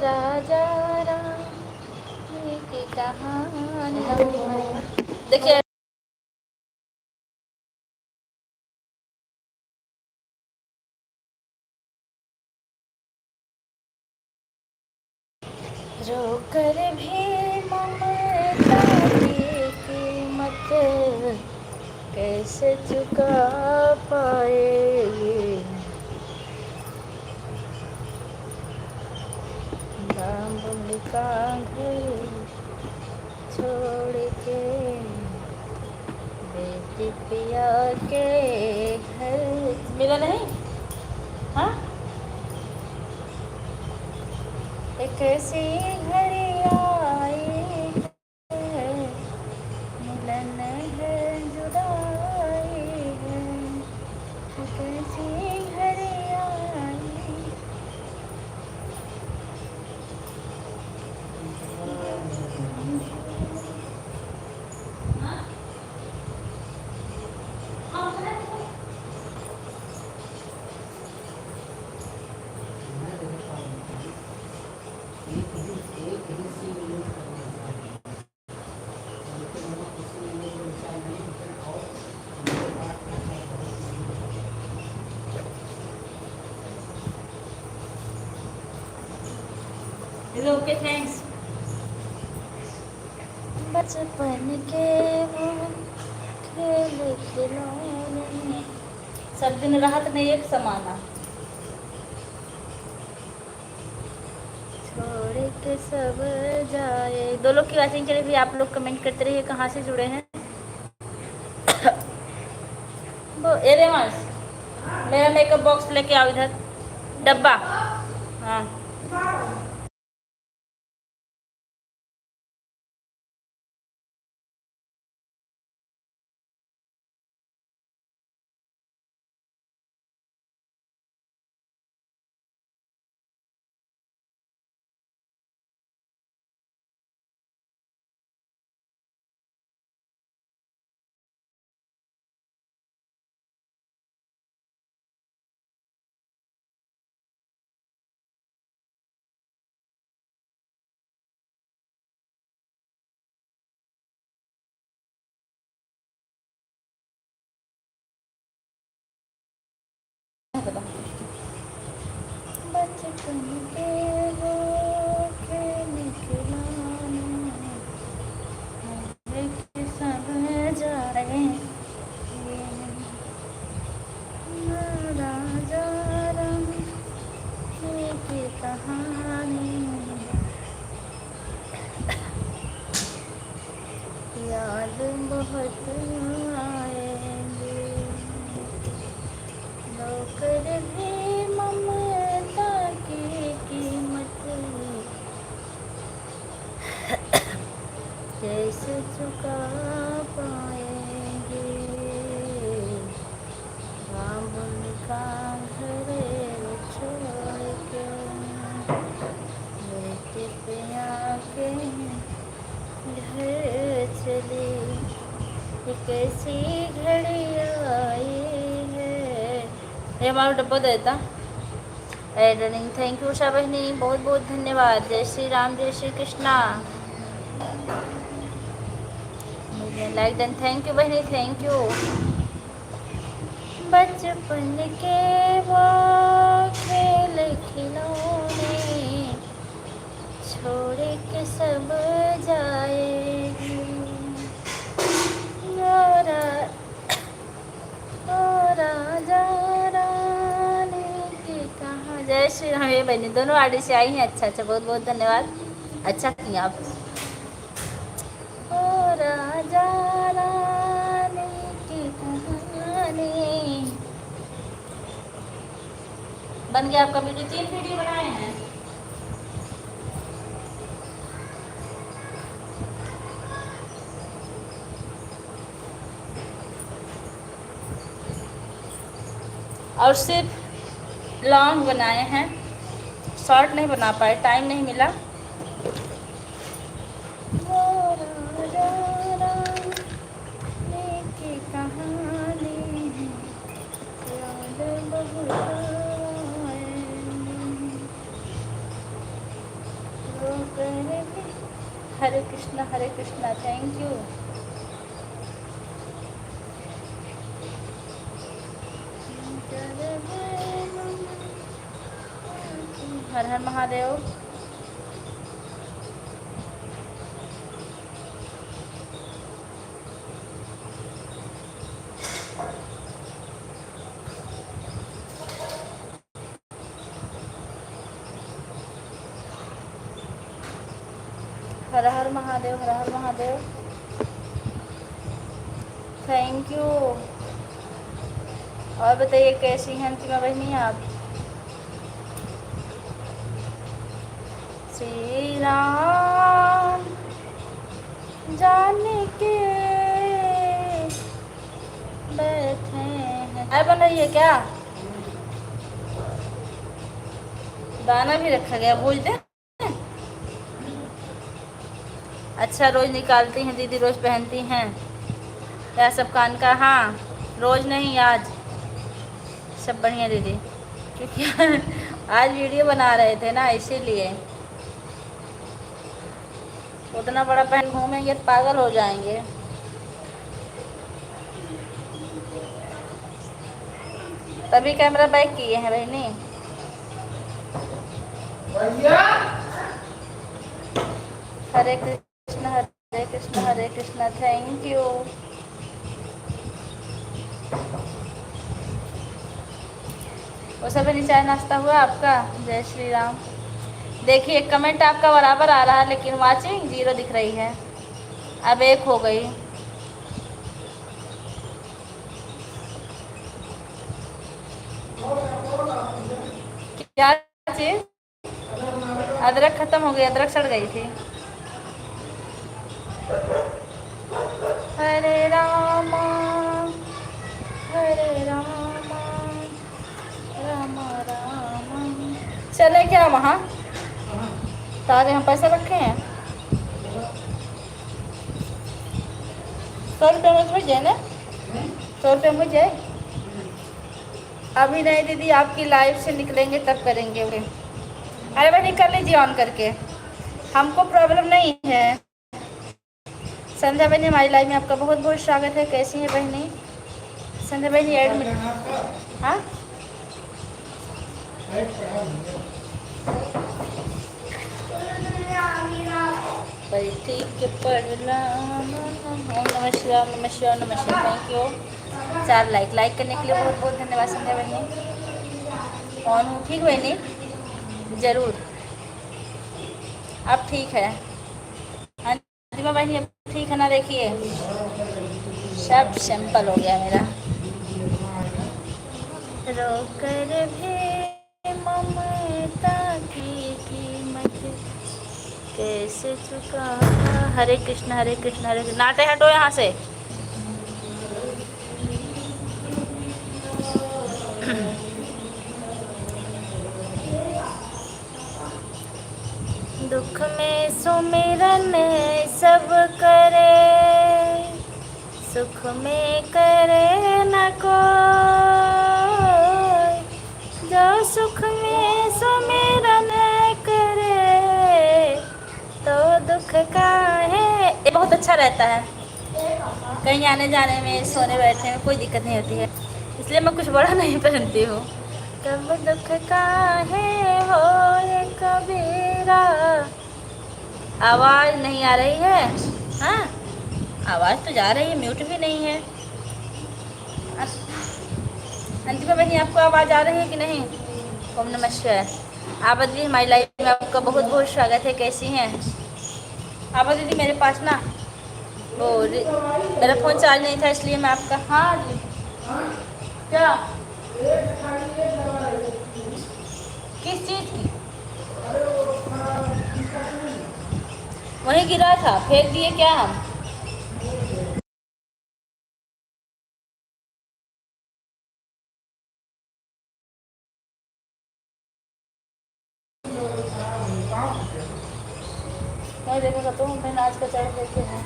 राजा रानी की कहानी। देखिए रो कर भी ममता की कीमत कैसे चुका पाएगी। बाबुल का घर छोड़ के बेटी पिया के घर मिला नहीं। हाँ एक ऐसी घड़ी आई है, मिलन है जुदाई है। एक ऐसी घड़ी आई। Okay thanks. बचपन के वो खेल खिलौने सब दिन राहत नहीं एक समाना। छोड़ के सब जाए। दो लोग की वाचिंग के लिए भी आप लोग कमेंट करते रहिए कहाँ से जुड़े हैं। वो ए रेमांस मेरा मेकअप बॉक्स लेके आओ इधर डब्बा। हाँ बचपन के वो खेल खिलौने लेके सब जाए। राजा रानी की कहानी याद बहुत आएंगे। नौकर भी ममता की कीमत कैसे चुका पाएंगे। बाबुल का घर छोड़ के बेटे पिया के घर चली। एक ऐसी घड़ी आई है। ये हमारा डब्बा देता रनिंग। थैंक यू उषा बहनी बहुत बहुत धन्यवाद। जय श्री राम जय Shri Krishna. Like done. Thank you बहनी थैंक यू। बचपन के वो खेल खिलौने छोड़ के सब जाएगी। राजा रानी की कहा। जय श्री राम। ये बहनी दोनों आड़ी से आई हैं। अच्छा अच्छा बहुत बहुत धन्यवाद। अच्छा किया आप। ओ राजा रानी की कहानी बन गया आपका वीडियो। 3 वीडियो बनाए हैं। और सिर्फ लॉन्ग बनाए हैं शॉर्ट नहीं बना पाए टाइम नहीं मिला। की कहानी याद बहुत Hare Krishna, thank you. Har Har Mahadev. Har Har Mahadev, Har Har Mahadev, thank you. और बताइए कैसी हैं अंतिमा बहनी आप? श्री राम जाने के बैठे हैं। आए बन रही है क्या? दाना भी रखा गया, भूल दे। अच्छा, रोज निकालती हैं दीदी, रोज पहनती हैं क्या सब कान का? हाँ, रोज नहीं, आज सब बढ़िया दीदी, क्योंकि आज वीडियो बना रहे थे ना, इसीलिए। उतना बड़ा पहन घूमेंगे तो पागल हो जाएंगे। तभी कैमरा बैक किए हैं बहनी। हरे कृष्ण हरे कृष्ण, थैंक यू। वो सब नहीं, चाय नाश्ता हुआ आपका? जय श्री राम। देखिए कमेंट आपका बराबर आ रहा है, लेकिन वाचिंग 0 दिख रही है। अब 1 हो गई। क्या चीज? अदरक खत्म हो गई, अदरक सड़ गई थी। हरे राम राम राम। चले क्या वहाँ? तारे हम पैसे रखे हैं। 100 रुपये मुझ जाए ना, 100 रुपये मुझ जाए। अभी नहीं दीदी, आपकी लाइव से निकलेंगे तब करेंगे। अरे भाई कर लीजिए ऑन करके, हमको प्रॉब्लम नहीं है। संध्या बहनी हमारी लाइव में आपका बहुत बहुत स्वागत है। कैसी है बहनी? संध्या बहनी एडमिट? हाँ, बैठी के पढ़ना। ओम नमः शिवाय, नमः शिवाय, नमः शिवाय, थैंक यू। 4 लाइक करने के लिए बहुत बहुत धन्यवाद संध्या बहनी। ऑन हूँ, ठीक बहनी? ज़रूर, अब ठीक है। अंतिमा बहनी अब ठीक है ना? देखिए सब सिंपल हो गया मेरा। रोकर भी ममता की कीमत कैसे चुका। हरे कृष्ण हरे कृष्ण हरे कृष्ण। नाटे हटो यहाँ से। दुख में सुमिरन सब करे, सुख में करे न कोई। जो सुख में सुमिरन करे तो दुख का है। ये बहुत अच्छा रहता है, कहीं आने जाने में, सोने बैठने में कोई दिक्कत नहीं होती है, इसलिए मैं कुछ बड़ा नहीं पहनती हूँ। कब दुख का है हो कबीरा। आवाज़ नहीं आ रही है? हाँ, आवाज़ तो जा रही है, म्यूट भी नहीं है। अंतिमा बहनी आपको आवाज़ आ रही है कि नहीं? ओम नमः शिवाय। आबा दीदी हमारी लाइफ में आपका बहुत बहुत स्वागत है। कैसी हैं आबा दीदी? मेरे पास ना वो मेरा फ़ोन चार्ज नहीं था, इसलिए मैं आपका। हाँ जी, क्या? किस चीज़ की? वहीं गिरा था, फेंक दिए क्या हम? मैं देखा तो मैं आज का चाय देते हैं।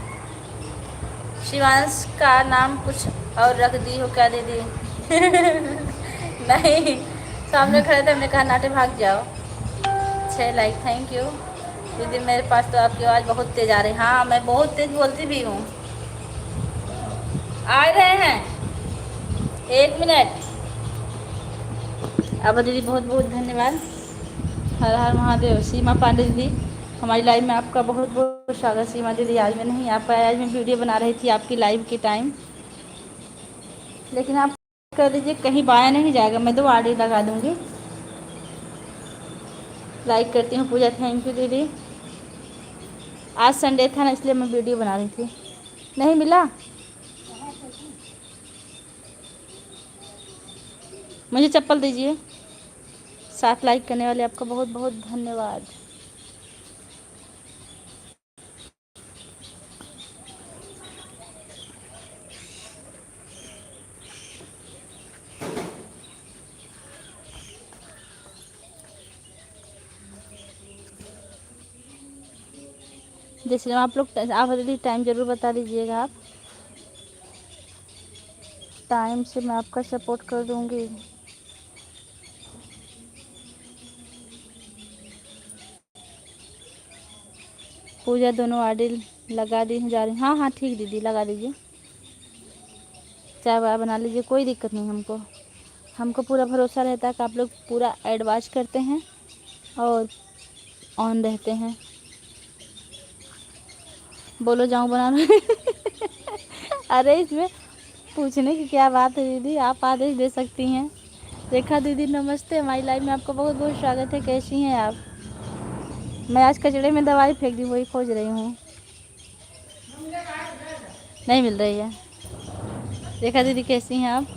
शिवांश का नाम कुछ और रख दी हो क्या दीदी? नहीं, सामने खड़े थे, हमने कहा नाटे भाग जाओ। 6 लाइक, थैंक यू। दीदी मेरे पास तो आपकी आवाज़ बहुत तेज़ आ रही है। हाँ मैं बहुत तेज़ बोलती भी हूँ। आ रहे हैं, 1 मिनट। अब दीदी बहुत बहुत धन्यवाद। हर हर महादेव। सीमा पांडे दीदी हमारी लाइव में आपका बहुत बहुत स्वागत। सीमा दीदी आज मैं नहीं आ पाया, आज मैं वीडियो बना रही थी आपकी लाइव के टाइम, लेकिन आप कर दीजिए, कहीं बाया नहीं जाएगा, मैं 2 आड़ी लगा दूँगी। लाइक करती हूँ पूजा, थैंक यू दीदी। आज संडे था ना, इसलिए मैं वीडियो बना रही थी। नहीं मिला, मुझे चप्पल दीजिए। 7 लाइक करने वाले आपका बहुत बहुत धन्यवाद। जैसे आप लोग आप दीदी टाइम ज़रूर बता दीजिएगा, आप टाइम से मैं आपका सपोर्ट कर दूँगी। पूजा दोनों आड़ी लगा दी जा रही। हाँ हाँ ठीक दीदी, लगा दीजिए, चाय वाय बना लीजिए, कोई दिक्कत नहीं हमको। हमको पूरा भरोसा रहता है कि आप लोग पूरा एडवाइस करते हैं और ऑन रहते हैं। बोलो जाऊँ बनाना। अरे इसमें पूछने की क्या बात है दीदी, आप आदेश दे सकती हैं। रेखा दीदी नमस्ते, हमारी लाइव में आपका बहुत बहुत स्वागत है। कैसी हैं आप? मैं आज कचड़े में दवाई फेंक दी, वही खोज रही हूँ, नहीं मिल रही है। रेखा दीदी कैसी हैं आप?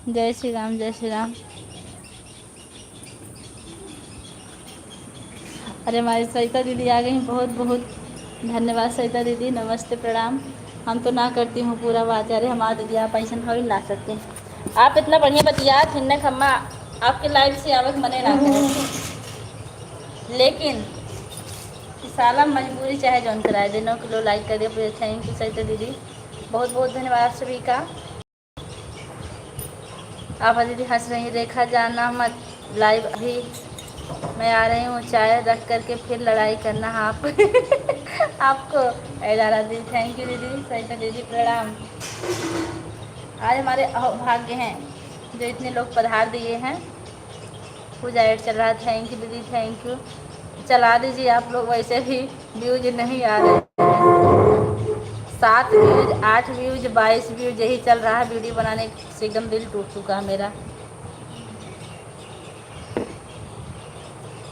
जय श्री राम, जय श्री राम। अरे हमारी सरिता दीदी आ गई, बहुत बहुत धन्यवाद सरिता दीदी, नमस्ते प्रणाम। हम तो ना करती हूँ पूरा बात, अरे हमारा दीदी आप ऐसा थोड़ी ला सकते हैं। आप इतना बढ़िया बतिया थिन्ने खम्मा, आपके लाइव से आवक मने ना करें, लेकिन साला मजबूरी चाहे जौन कराए दे। 9 किलो लाइक कर दिया, पूरे थैंक यू सरिता दीदी, बहुत बहुत धन्यवाद सभी का। आप दीदी हंस रही, रेखा जाना मत लाइव, अभी मैं आ रही हूँ, चाय रख करके फिर लड़ाई करना आप। आपको ऐलारा दीदी, थैंक यू दीदी, सरिता दीदी प्रणाम। आज हमारे भाग्य हैं जो इतने लोग पधार दिए हैं। पूजा ऐड चल रहा है, थैंक यू दीदी, थैंक यू। चला दीजिए आप लोग, वैसे भी व्यूज नहीं आ रहे हैं। 7 व्यूज, 8 व्यूज, 22 व्यूज यही चल रहा है। वीडियो बनाने से एकदम दिल टूट चुका है मेरा।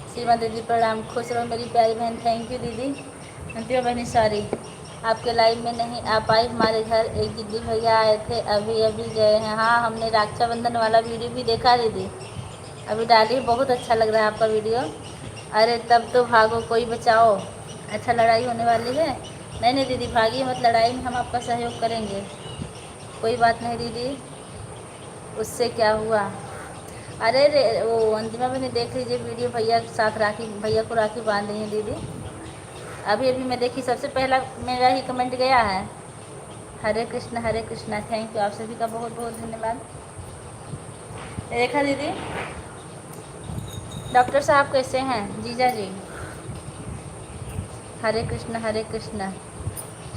सीमा दीदी प्रणाम, खुश रहो मेरी प्यारी बहन, थैंक यू दीदी। अंतिमा बहनी सॉरी आपके लाइव में नहीं आ पाई, हमारे घर एक दीदी भैया आए थे, अभी अभी गए हैं। हाँ हमने रक्षाबंधन वाला वीडियो भी देखा दीदी, अभी डाली, बहुत अच्छा लग रहा है आपका वीडियो। अरे तब तो भागो कोई बचाओ, अच्छा लड़ाई होने वाली है। नहीं नहीं दीदी भागिए मत, लड़ाई में हम आपका सहयोग करेंगे, कोई बात नहीं दीदी। उससे क्या हुआ? अरे रे वो अंतिमा मैंने देख लीजिए वीडियो, भैया के साथ राखी, भैया को राखी बांध रही है दीदी। अभी अभी मैं देखी, सबसे पहला मेरा ही कमेंट गया है। हरे कृष्णा हरे कृष्णा, थैंक यू आप सभी का बहुत बहुत धन्यवाद। रेखा दीदी, डॉक्टर साहब कैसे हैं? जीजा जी, हरे कृष्णा हरे कृष्णा।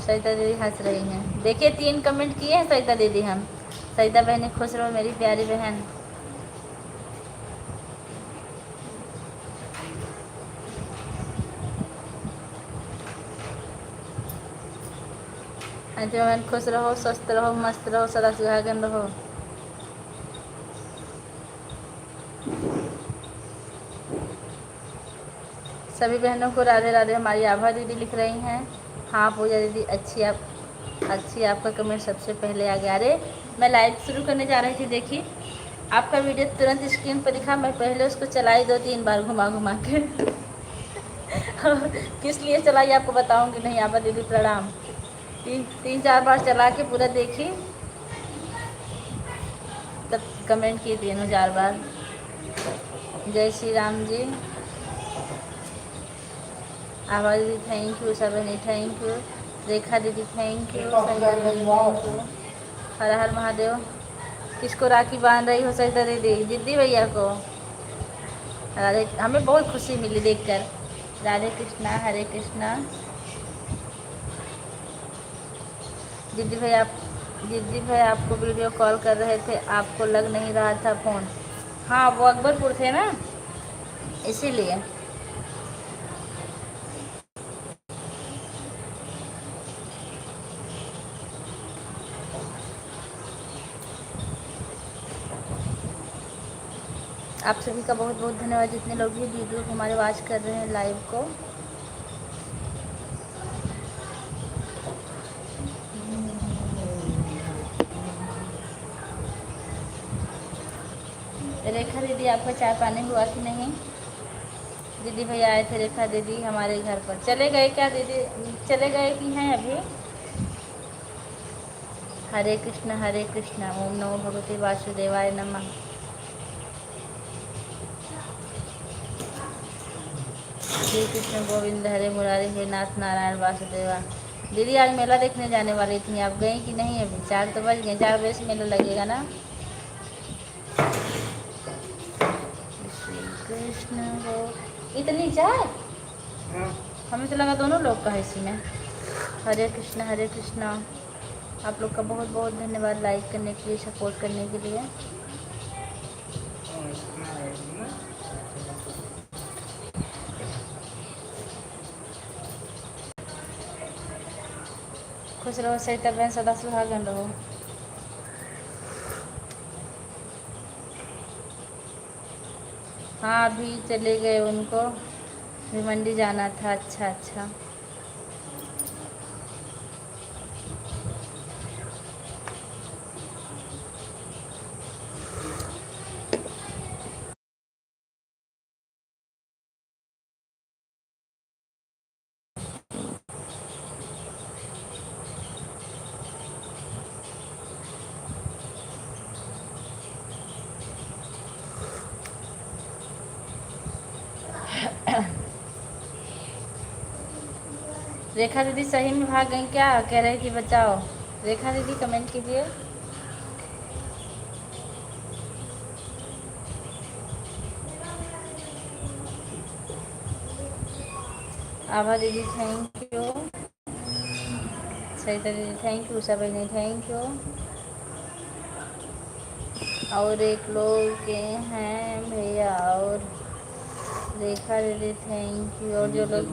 सरिता दीदी हंस रही हैं, देखिए 3 कमेंट किए हैं सरिता दीदी हम। सरिता बहनी खुश रहो मेरी प्यारी बहन। अंतिमा बहन खुश रहो, स्वस्थ रहो, मस्त रहो, सदा सुहागन रहो। सभी बहनों को राधे राधे। हमारी आभा दीदी लिख रही हैं, हाँ पूजा दीदी अच्छी, आपका कमेंट सबसे पहले आ गया। अरे मैं लाइव शुरू करने जा रही थी, देखी आपका वीडियो तुरंत स्क्रीन पर दिखा, मैं पहले उसको चलाई 2-3 बार घुमा घुमा के। किस लिए चलाई आपको बताऊंगी नहीं। आभा दीदी प्रणाम, 3-4 बार चला के पूरा देखी, तब कमेंट किए 3-4 बार। जय श्री राम जी। आभा दीदी थैंक यू, सबने थैंक यू, रेखा दीदी थैंक यू, सरिता दीदी थैंक यू। हर हर महादेव। किसको राखी बांध रही हो सरिता दीदी? जिद्दी भैया को। अरे हमें बहुत खुशी मिली देखकर। राधे कृष्णा, हरे कृष्णा। दीदी भाई आप दीदी भाई आपको वीडियो कॉल कर रहे थे, आपको लग नहीं रहा था फ़ोन। हाँ वो अकबरपुर थे ना, इसीलिए। आप सभी का बहुत बहुत धन्यवाद, जितने लोग भी वीडियो को हमारे वॉच कर रहे हैं लाइव को। रेखा दीदी आपका चाय पानी हुआ कि नहीं? दीदी भैया आए थे, रेखा दीदी हमारे घर पर। चले गए क्या दीदी, चले गए कि हैं अभी? हरे कृष्ण ओम नमो भगवते वासुदेवाय नमः। श्री कृष्ण गोविंद हरे मुरारी हे नाथ नारायण वासुदेवा। दीदी आज मेला देखने जाने वाली थी, आप गई कि नहीं? अभी 4 तो बज गए, 4 बजे से मेला लगेगा ना। श्री कृष्ण गो, इतनी चाय? हमें तो लगा दोनों लोग का है इसी में। हरे कृष्ण। आप लोग का बहुत बहुत धन्यवाद लाइक करने के लिए, सपोर्ट करने के लिए। खुश रहो सरिता बहन, सदा सुहागन रहो। हाँ अभी चले गए, उनको भिवंडी जाना था। अच्छा। रेखा दीदी सही में भाग गई क्या? कह रही थी बचाओ। रेखा दीदी कमेंट कीजिए। आभा दीदी थैंक यू। सरिता दीदी थैंक यू। उषा बहनी थैंक यू। और एक लोग के हैं भैया, और रेखा दीदी थैंक यू। और जो लोग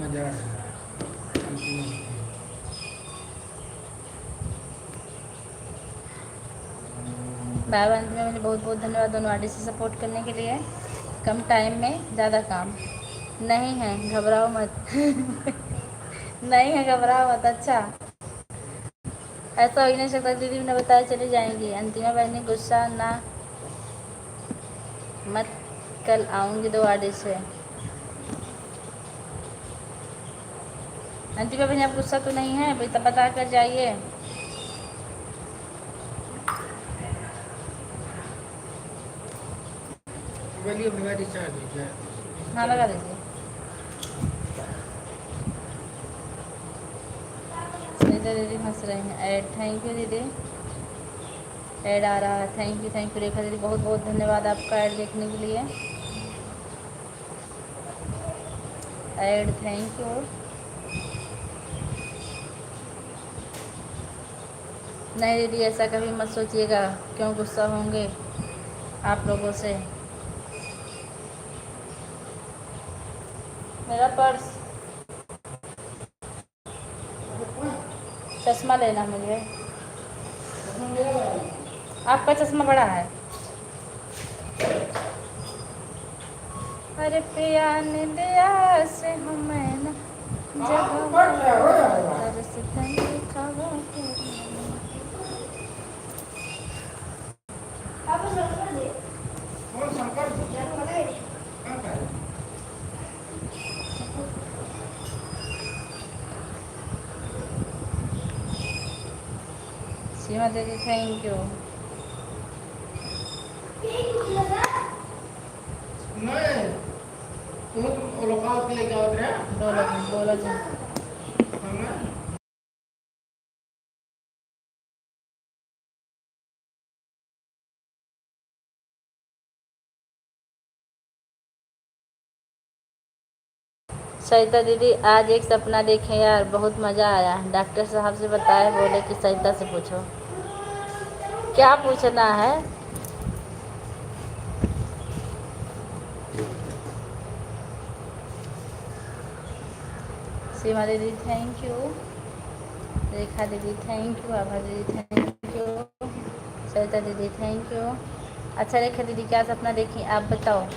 बाय बाय में, मुझे बहुत बहुत धन्यवाद दोनों आर्टिस्ट से सपोर्ट करने के लिए। कम टाइम में ज़्यादा काम। नहीं है, घबराओ मत। नहीं है, घबराओ मत। अच्छा ऐसा हो ही नहीं सकता, दीदी ने बताया चली जाएंगी। अंतिमा बहनी गुस्सा ना मत, कल आऊँगी 2 आर्टिस्ट से। अंतिमा बहनी आप गुस्सा तो नहीं है? भाई तब बता कर जाइए। हाँ लगा दीजिए। सरिता दीदी हंस रहे हैं। ऐड थैंक यू दीदी। ऐड आ रहा है। थैंक यू रेखा दीदी, बहुत बहुत धन्यवाद आपका ऐड देखने के लिए। Add thank you. नहीं दीदी ऐसा कभी मत सोचिएगा, क्यों गुस्सा होंगे आप लोगों से। मेरा पर्स, चश्मा लेना मुझे। आपका चश्मा बड़ा है। अरे प्रिया ने दिया से हमें न, जब तरसते खावा के। सीमा दीदी थैंक यू। बोलो जी। सरिता दीदी आज एक सपना देखे यार, बहुत मज़ा आया। डॉक्टर साहब से बताए, बोले कि सरिता से पूछो। क्या पूछना है? सीमा दीदी थैंक यू, रेखा दीदी थैंक यू, आभा दीदी थैंक यू, सरिता दीदी थैंक यू। अच्छा रेखा दीदी क्या सपना देखी आप बताओ।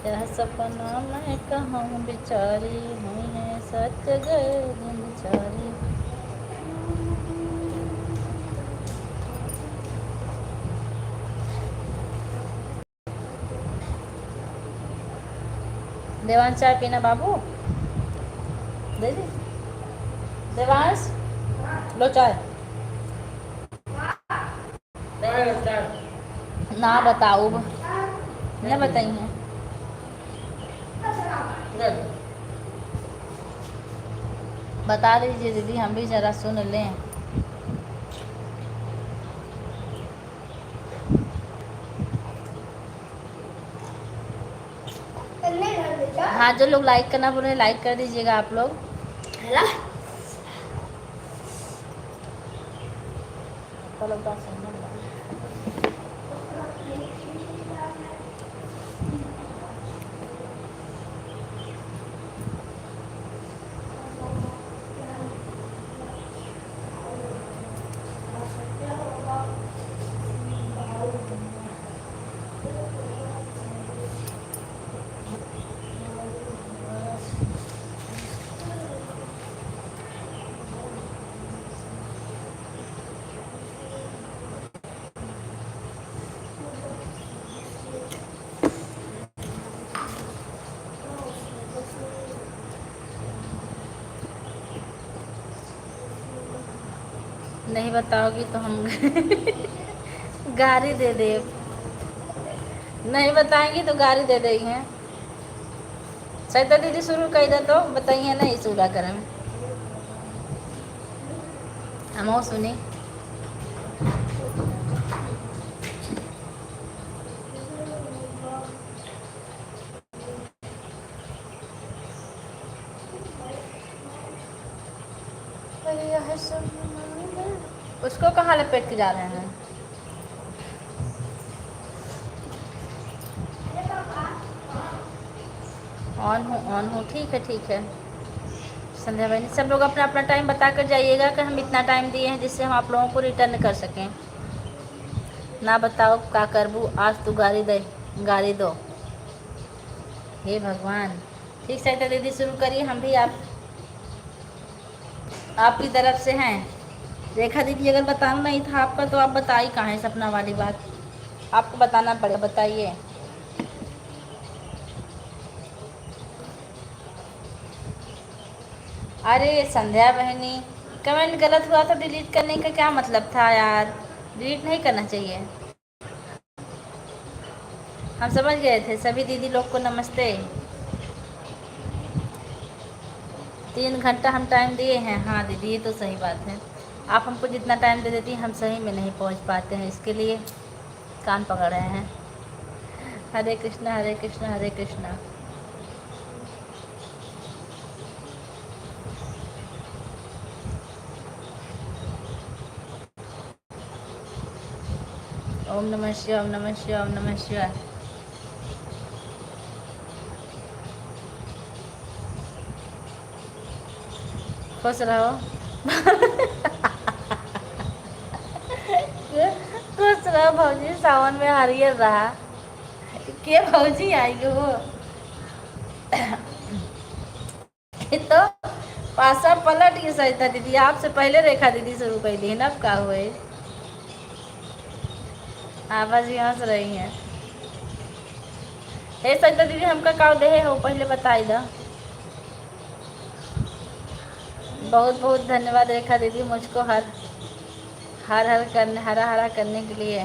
यह सपना मैं कहूँ बेचारी हुई है, सच गए दिन बेचारी। देवांश चाय पीना बाबू, दे दी देवांश, लो चाय। ना बताओ, न बताइए। बता दीजिए दीदी, हम भी ज़रा सुन लें। हाँ, जो लोग लाइक करना बोल रहे हैं लाइक कर दीजिएगा आप लोग, है ना। नहीं बताओगी तो हम गाड़ी दे दे। नहीं बताएंगी तो गाड़ी दे देंगे। सरिता दीदी शुरू कर दे तो बताइए ना, इस उड़ा कर हम सुनी। उसको कहाँ लपेट के जा रहे हैं? ऑन हूँ, ठीक है ठीक है। संध्या बहनी सब लोग अपना अपना टाइम बता कर जाइएगा कि हम इतना टाइम दिए हैं जिससे हम आप लोगों को रिटर्न कर सकें। ना बताओ का करबू, आज तू गाड़ी दो। हे भगवान। ठीक सरिता दीदी शुरू करिए, हम भी आपकी तरफ से हैं। रेखा दीदी अगर बताना नहीं था आपका तो आप बताइए कहाँ है सपना वाली बात, आपको बताना पड़ेगा, बताइए। अरे संध्या बहनी, कमेंट गलत हुआ तो डिलीट करने का क्या मतलब था यार, डिलीट नहीं करना चाहिए। हम समझ गए थे। सभी दीदी लोग को नमस्ते। 3 घंटा हम टाइम दिए हैं। हाँ दीदी ये तो सही बात है, आप हमको जितना टाइम दे देती हैं हम सही में नहीं पहुंच पाते हैं, इसके लिए कान पकड़ रहे हैं। हरे कृष्णा हरे कृष्णा हरे कृष्णा। ओम नमः शिवाय, ओम नमः शिवाय, ओम नमः शिवाय। खुश रहो। खुश रहो भौजी, सावन में हरियर रहा के भौजी आई हो। तो पासा पलट गई सरिता दीदी, आपसे पहले रेखा दीदी शुरू कर दी ना, अब का हुए। आवाज भी हंस रही हैं। हे सरिता दीदी हमका का दे हो पहले बताई दो। बहुत बहुत धन्यवाद रेखा दीदी, मुझको हरा हरा करने के लिए।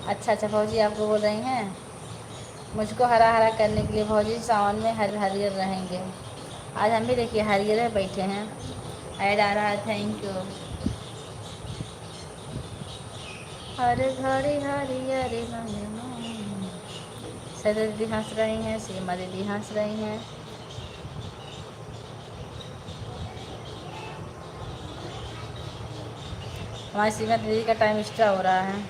अच्छा अच्छा भौजी आपको बोल रही हैं, मुझको हरा हरा करने के लिए। भौजी सावन में हरियर रहेंगे। आज हम भी देखिए हरियर बैठे हैं। ऐड आ रहा है, थैंक यू। हर घड़ी हरियर सरिता दीदी हंस रही हैं, सीमा दीदी हंस रही हैं। हमारी सीमा दीदी का टाइम एक्स्ट्रा हो रहा है।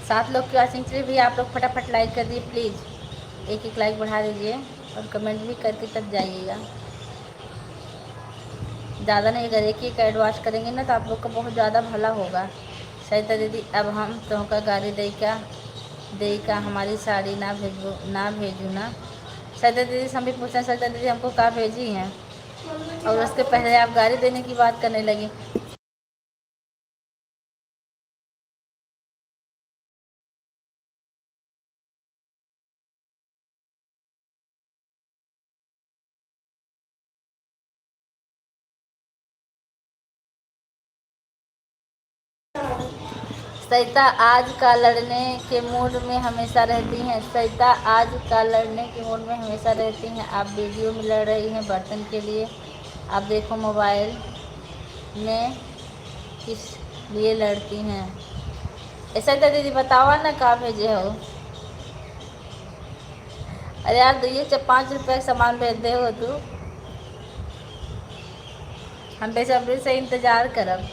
सात लोग की वॉचिंग चलिए भैया, आप लोग फटाफट लाइक कर दीजिए प्लीज़, एक एक लाइक बढ़ा दीजिए और कमेंट भी करके तब जाइएगा। ज़्यादा नहीं, अगर एक एक ऐड वॉच करेंगे ना तो आप लोग का बहुत ज़्यादा भला होगा। सरिता दीदी अब हम तुमका गाड़ी दे का हमारी साड़ी ना भेजू ना। सरिता दीदी से हम भी पूछते हैं, सरिता दीदी हमको कहाँ भेजी हैं, और उसके पहले आप गाड़ी देने की बात करने लगी। सरिता आज का लड़ने के मूड में हमेशा रहती हैं। सरिता आज का लड़ने के मूड में हमेशा रहती हैं। आप वीडियो में लड़ रही हैं बर्तन के लिए, आप देखो मोबाइल में किस लिए लड़ती हैं। सरिता दीदी बतावा ना कहाँ भेजे हो। अरे यार 2-5 रुपये का सामान भेज दे हो तू, हम बेसब्री से इंतज़ार करब।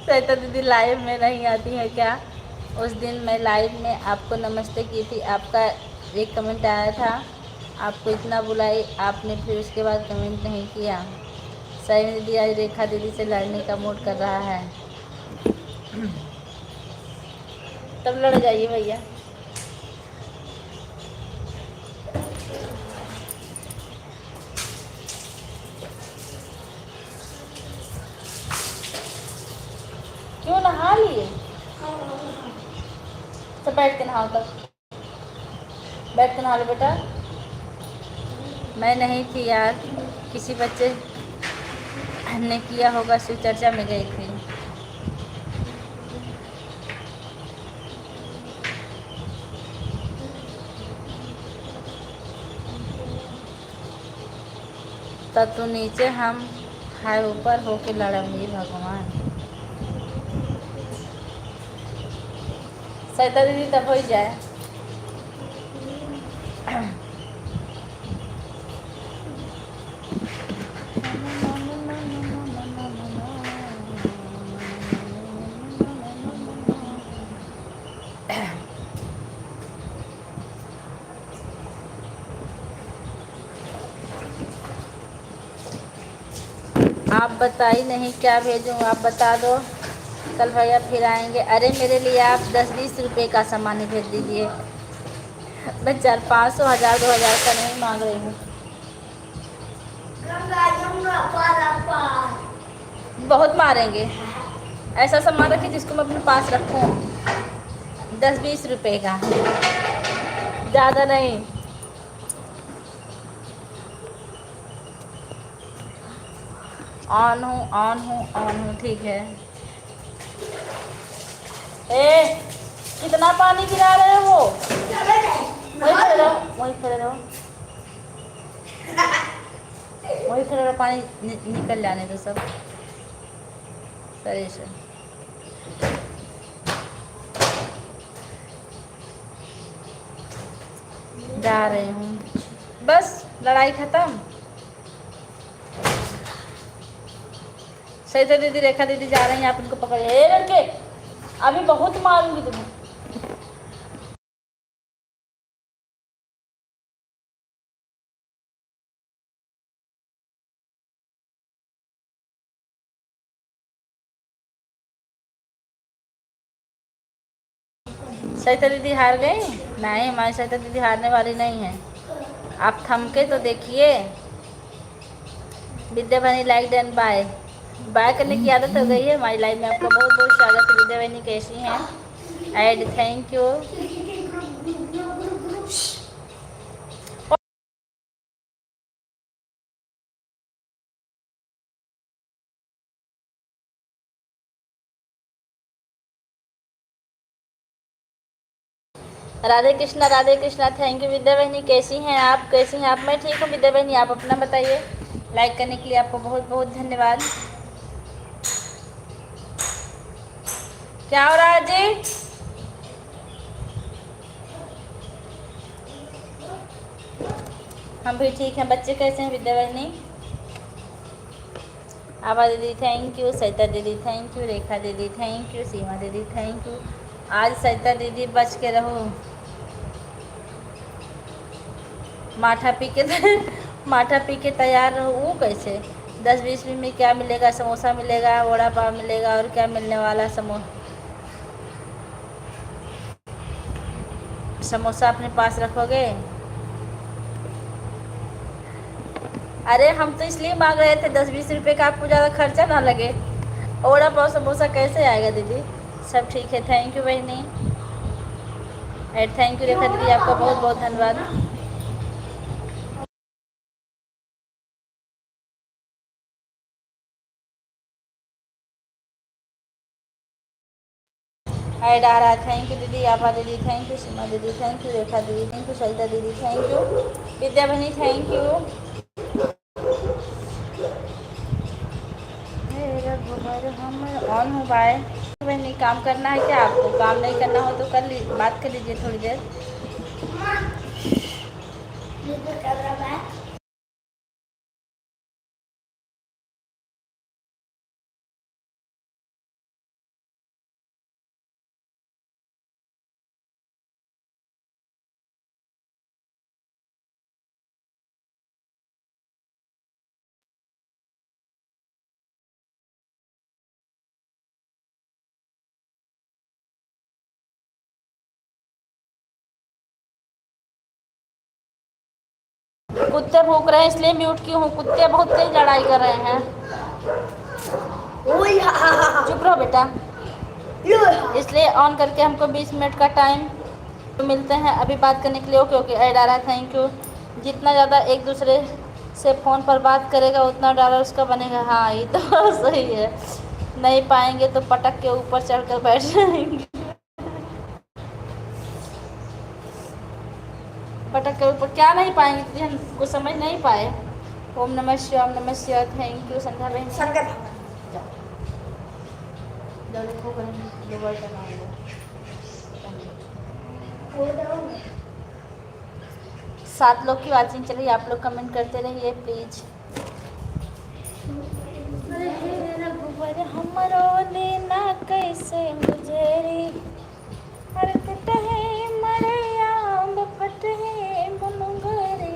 सरिता दीदी लाइव में नहीं आती है क्या? उस दिन मैं लाइव में आपको नमस्ते की थी, आपका एक कमेंट आया था, आपको इतना बुलाई आपने, फिर उसके बाद कमेंट नहीं किया। सही दीदी आज रेखा दीदी से लड़ने का मूड कर रहा है। तब लड़ जाइए भैया। क्यों नहा लिए? तो बैठ के नहाओ, तब बैठ के नहा लो बेटा। मैं नहीं थी यार, किसी बच्चे ने किया होगा, शिव चर्चा में गई थी। तब तो नीचे हम हाय ऊपर होके लड़ेंगे भगवान। सरिता दीदी तब हो जाए। आप बताइए नहीं क्या भेजूँ, आप बता दो, कल भैया फिर आएंगे। अरे मेरे लिए आप 10-20 रुपये का सामान ही भेज दीजिए, मैं 400-500 1000 2000 का नहीं मांग रही हूँ। बहुत मारेंगे, ऐसा सामान रखिए जिसको मैं अपने पास रखूँ। 10-20 रुपये का, ज़्यादा नहीं। ऑन हूँ ठीक है। ए कितना पानी गिरा रहे हो? वही खड़े रहो वही खड़े रहो, पानी निकल जाने दो सब सही से। जा रही हूँ, बस लड़ाई खत्म। सरिता दीदी रेखा दीदी जा रही हैं, आप उनको पकड़िए। लड़के अभी बहुत मारूंगी तुम्हें। सरिता दीदी हार गई? नहीं, हमारी सरिता दीदी हारने वाली नहीं है। आप थम के तो देखिए। विद्या बनी लाइक डन बाय बाय करने की आदत हो गई है हमारी लाइफ में। आपका बहुत बहुत स्वागत है। विद्या बनी कैसी हैं? एड thank you. Radhe Krishna thank you. Vidya बहनी कैसी हैं आप? कैसी हैं आप? मैं ठीक हूँ विद्या बहनी, आप अपना बताइए। लाइक करने के लिए आपको बहुत बहुत धन्यवाद। क्या हो रहा है जी? हम भी ठीक हैं। बच्चे कैसे हैं विद्यावाहिनी? आभा दीदी थैंक यू, सरिता दीदी थैंक यू, रेखा दीदी थैंक यू, सीमा दीदी थैंक यू। आज सरिता दीदी बच के रहो, माठा पी के माठा पी के तैयार रहो। वो कैसे? 10-20 मिनट में क्या मिलेगा? समोसा मिलेगा, वड़ा पाव मिलेगा, और क्या मिलने वाला? समोसा अपने पास रखोगे? अरे हम तो इसलिए मांग रहे थे 10-20 रुपये का, आपको ज़्यादा खर्चा ना लगे। वड़ा पाव समोसा कैसे आएगा दीदी? सब ठीक है, थैंक यू बहनी, एंड थैंक यू रेखा दीदी, आपका बहुत बहुत धन्यवाद। ऐड आ रहा है, थैंक यू दीदी, आभा दीदी थैंक यू, सीमा दीदी थैंक यू, रेखा दीदी थैंक यू, सरिता दीदी थैंक यू, विद्या बहनी थैंक यू। रघुबर हम ऑन हो पाए। बहनी काम करना है क्या आपको? काम नहीं करना हो तो कर लीजिए, बात कर लीजिए थोड़ी देर। कुत्ते भूख रहे हैं इसलिए म्यूट की हूँ। कुत्ते बहुत तेज लड़ाई कर रहे हैं। चुप रहो बेटा, इसलिए ऑन करके हमको 20 मिनट का टाइम मिलते हैं अभी बात करने के लिए। ओके ओके, ऐड आ रहा है, थैंक यू। जितना ज़्यादा एक दूसरे से फ़ोन पर बात करेगा उतना डॉलर उसका बनेगा। हाँ ये तो सही है, नहीं पाएंगे तो पटक के ऊपर चढ़ कर बैठ जाएंगे। पटक के ऊपर क्या नहीं पाएंगे तो हम कुछ समझ नहीं पाए। ओम नमः शिवाय, ओम नमः शिवाय, थैंक यू संध्या बहन। सात लोग की वाचिंग चल रही है, आप लोग कमेंट करते रहिए प्लीज। हमरो लेना कैसे मुझे हरकत है मरया बपट है बनुगरे।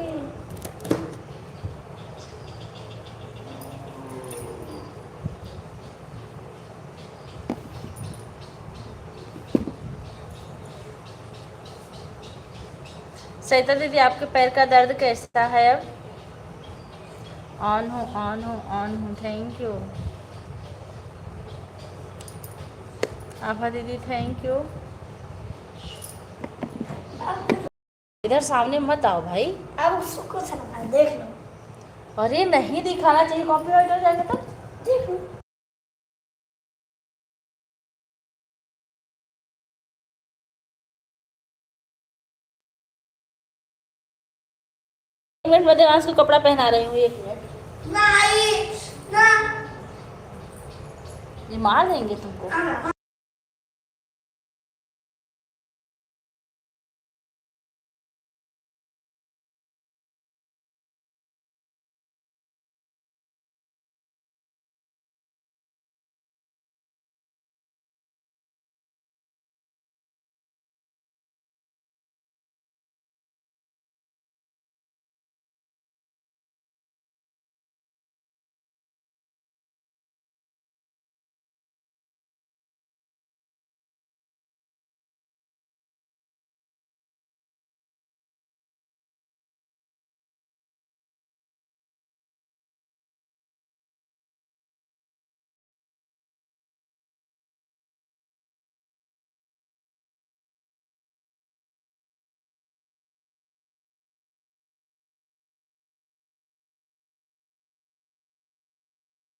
सरिता दीदी आपके पैर का दर्द कैसा है अब? ऑन हूँ ऑन हूँ ऑन हूँ, थैंक यू। आभा दीदी थैंक यू। इधर सामने मत आओ भाई, अब उसको देख लो। अरे नहीं दिखाना चाहिए, कॉपीराइट हो जाएगा तो। देख लो। एक मिनट में देवांश को कपड़ा पहना रही हूँ, 1 मिनट। नहीं ना, ये मार देंगे तुमको।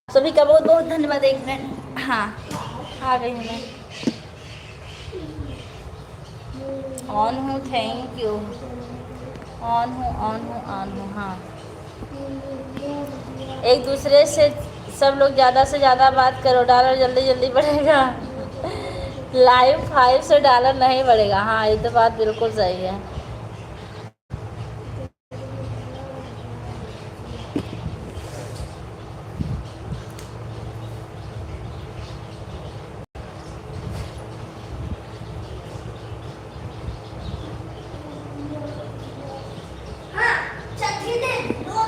सभी का बहुत बहुत धन्यवाद। 1 मिनट, हाँ आ गई हूँ मैं। ऑन हूँ, थैंक यू। ऑन हूँ ऑन हूँ ऑन हूँ, हाँ एक दूसरे से सब लोग ज़्यादा से ज़्यादा बात करो, डॉलर जल्दी जल्दी बढ़ेगा। लाइव 5 से डॉलर नहीं बढ़ेगा। हाँ, ये तो बात बिल्कुल सही है। हाँ चटनी दे दो।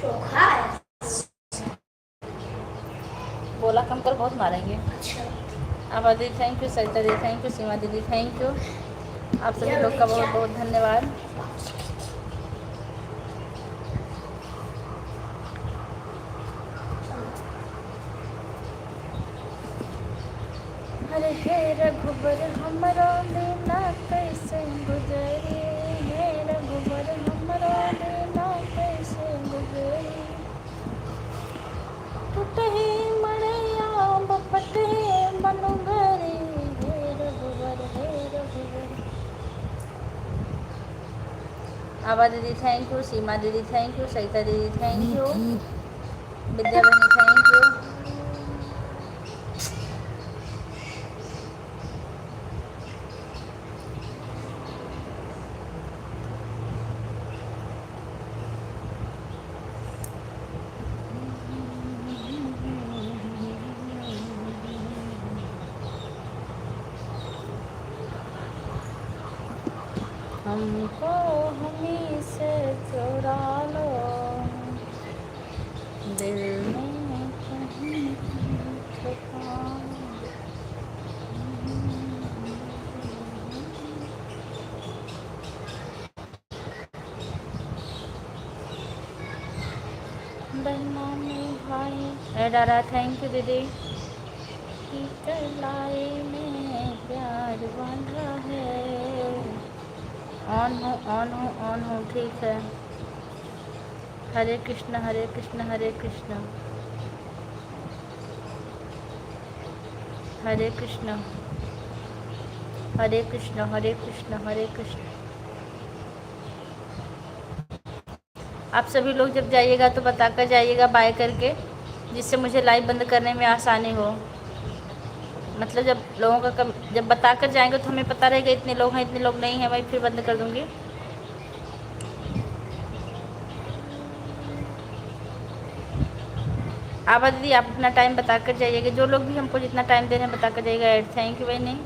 चोखा है। बोला कम कर, बहुत मारेंगे। अच्छा आभा दीदी थैंक यू, सरिता दीदी थैंक यू, सीमा दीदी थैंक यू। आप सभी लोग का बहुत बहुत धन्यवाद। हरे हे रघुबर हमरो दीना कैसे गुजरी, हे रघुबर हमरो दीना कैसे गुजरी। टूटही मड़ैया बपटे मनुगरी, हे रघुबर हे रघुबर। आभा दीदी थैंक यू, सीमा दीदी थैंक यू, सरिता दीदी थैंक यू, विद्या बहनी थैंक यू। हमको हमी से चुरा लो, दिल में कहीं छुपा बहना में भाई। डारा थैंक यू दीदी। की कलाई में प्यार बांधा है। ऑन हूँ ठीक है। हरे कृष्ण हरे कृष्ण हरे कृष्ण हरे कृष्ण हरे कृष्ण हरे कृष्ण हरे कृष्ण। आप सभी लोग जब जाइएगा तो बताकर जाइएगा बाय करके, जिससे मुझे लाइव बंद करने में आसानी हो। मतलब जब लोगों का जब बताकर जाएंगे तो हमें पता रहेगा इतने लोग हैं इतने लोग नहीं हैं, वही फिर बंद कर दूँगी। आभा दीदी आप अपना टाइम बताकर जाइएगा, जो लोग भी हमको जितना टाइम दे रहे हैं बताकर जाइएगा। थैंक यू भाई। नहीं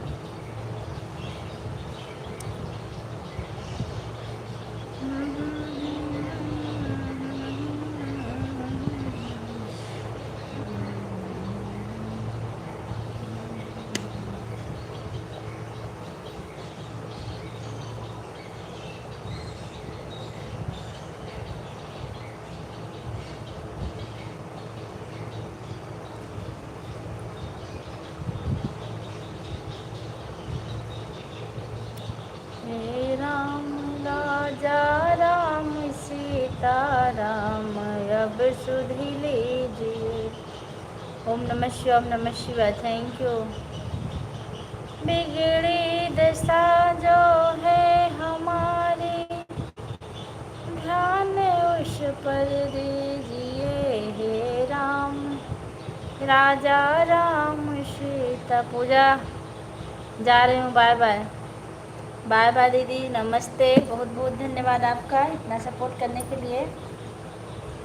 हे राम राजा राम सीता राम अब सुधि लीजिए। ओम नमः शिवाय, ओम नमः शिवाय। Thank you. बिगड़ी दशा जो है हमारी, ध्यान उस पर दीजिए। हे राम राजा राम सीता। पूजा जा रही हूँ, बाय बाय। बाय बाय दीदी, नमस्ते। बहुत बहुत धन्यवाद आपका इतना सपोर्ट करने के लिए।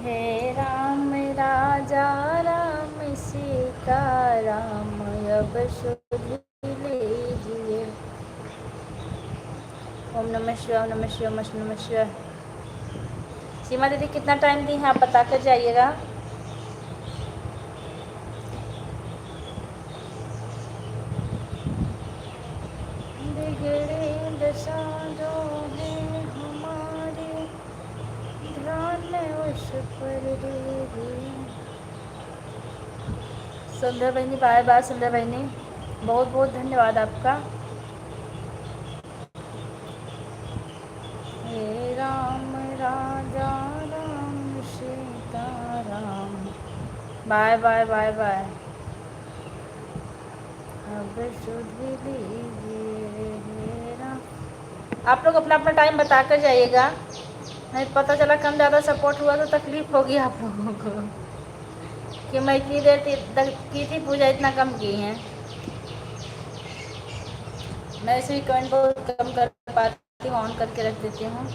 हे राम राजा राम सीता राम अब सुधि लीजिए। ओम नमः शिवाय, ओम नमः शिवाय, ओम नमः शिवाय। सीमा दीदी कितना टाइम दी है आप बता कर जाइएगा। बिगड़े दशा जो है हमारी, ध्यान उस पर दीजिए। सुंदर बहनी बाय बाय। सुंदर बहनी बहुत बहुत धन्यवाद आपका। हे Ram Raja Ram Sita Ram bye bye bye bye. अब सुध लीजिए मेरा। आप लोग अपना अपना टाइम बता कर जाइएगा, नहीं तो पता चला कम ज़्यादा सपोर्ट हुआ तो तकलीफ होगी आप लोगों को कि मैं इतनी देर तक की थी पूजा, इतना कम की हैं। मैं ऐसे भी कमेंट बहुत कम कर पाती हूँ, ऑन करके रख देती हूँ।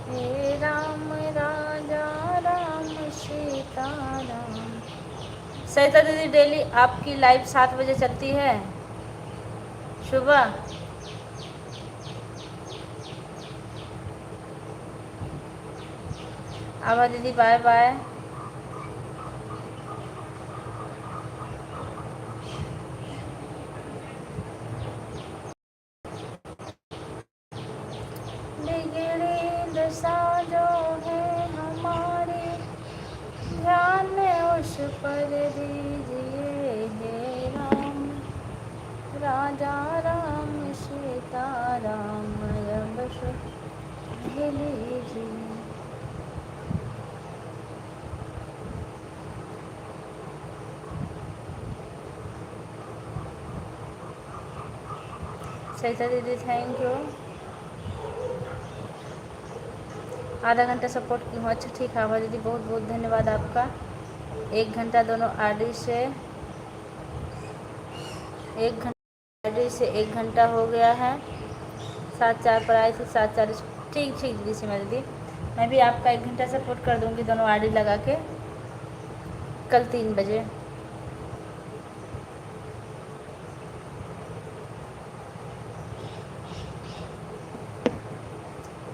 हे राम राजा राम सीता राम। सरिता दीदी डेली आपकी लाइव 7 बजे चलती है सुबह। आभा दीदी बाय बाय। बिगड़ी दशा जो है हमारी, ध्यान उस पर दीजिए हे राम राजा राम सीता राम। अब सुध लीजिए। सरिता दीदी थैंक यू। आधा घंटा सपोर्ट की हूँ, अच्छा ठीक है आभा दीदी, बहुत बहुत धन्यवाद आपका। 1 घंटा दोनों आरडी से, 1 घंटा आरडी से 1 घंटा हो गया है। 7-4 पर आई थी, 7-4। ठीक ठीक दीदी सीमा दीदी, मैं भी आपका 1 घंटा सपोर्ट कर दूँगी दोनों आरडी लगा के, कल 3 बजे।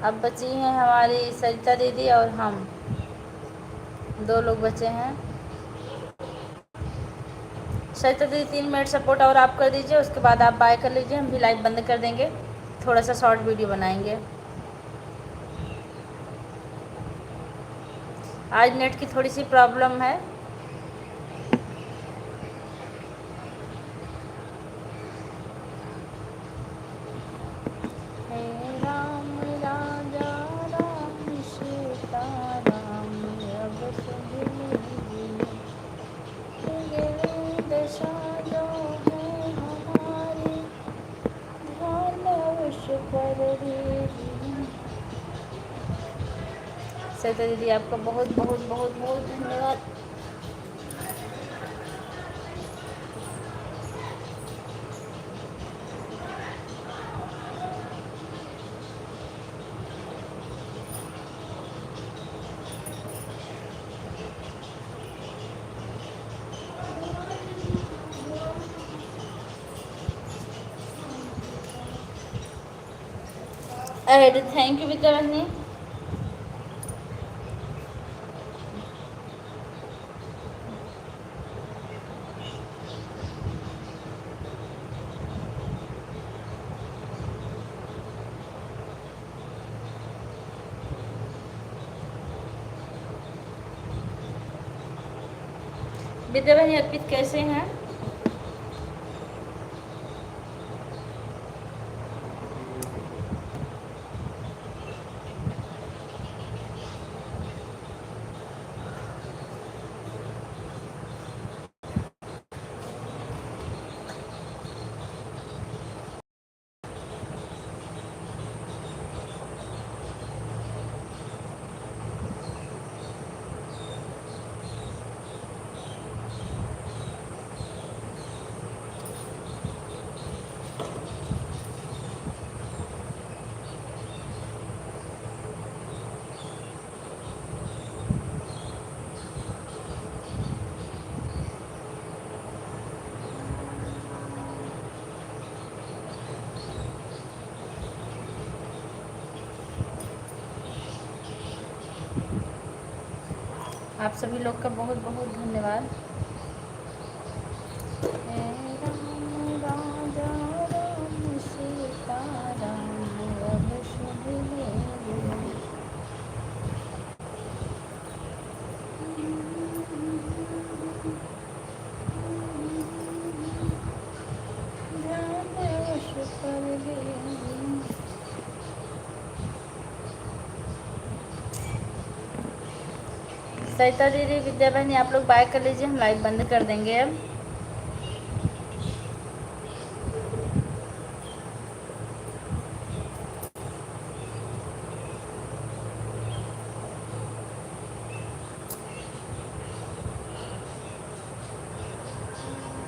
अब बची हैं हमारी सरिता दीदी और हम, 2 लोग बचे हैं। सरिता दीदी 3 मिनट सपोर्ट और आप कर दीजिए, उसके बाद आप बाय कर लीजिए, हम भी लाइव बंद कर देंगे, थोड़ा सा शॉर्ट वीडियो बनाएंगे। आज नेट की थोड़ी सी प्रॉब्लम है। हे राम राजा राम सीता राम। अब सुध लीजिए बिगड़ी दशा जो है हमारी, ध्यान उस पर दीजिए। सरिता दीदी आपका बहुत बहुत बहुत बहुत धन्यवाद। थैंक यू विद्या बहनी। विद्या बहनी अर्पित कैसे हैं? आप सभी लोग का बहुत बहुत धन्यवाद। हे राम राजा राम सीता राम। अब सुध लीजिए। ध्यान उस पर दीजिए। सरिता दीदी, विद्या बहनी, आप लोग बाय कर लीजिए, हम लाइव बंद कर देंगे अब।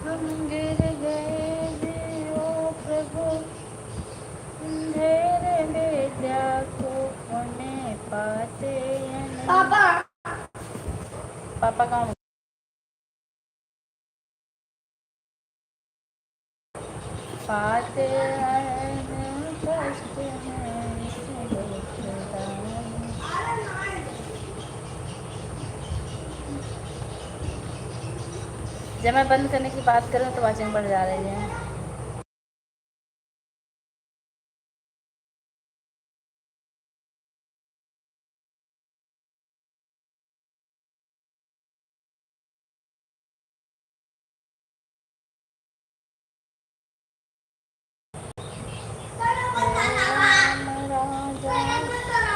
हम गिर गए थे ओ प्रभु, अंधेरे विद्या को होने पाते हैं नहीं। पापा पापा कहाँ? पाते हैं कष्ट हैं इसे दुखदाई। जब मैं बंद करने की बात करूँ तो वाचिंग बढ़ जा रही है।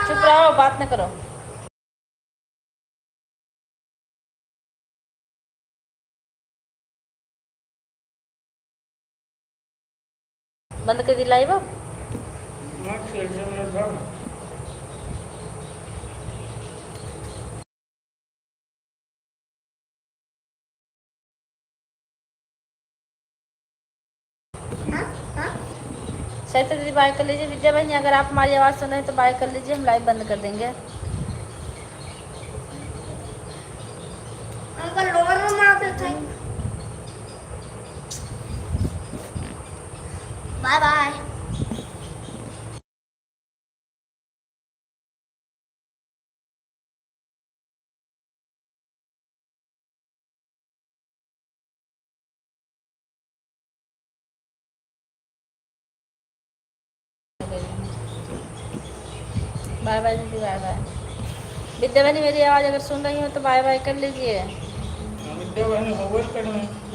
चुप रहो, बात न करो। बंद कर दी लाइव अब। सरिता दीदी बाय कर लीजिए, विद्या बहनी अगर आप हमारी आवाज़ सुन रहे हैं तो बाय कर लीजिए, हम लाइव बंद कर देंगे। अंकल लोअर में मारते थे। Bye bye. बाय बाय दीदी, बाय बाय। विद्या बहनी मेरी आवाज़ अगर सुन रही हो तो बाय बाय कर लीजिए।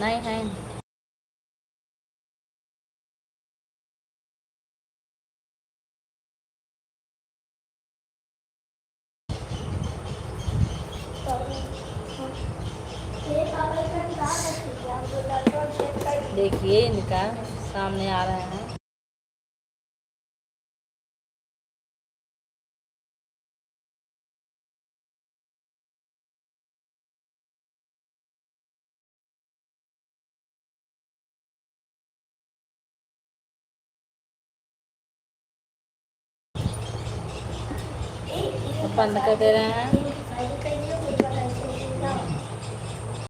नहीं नहीं। देखिए इनका सामने आ रहे हैं। बंद कर दे रहे हैं।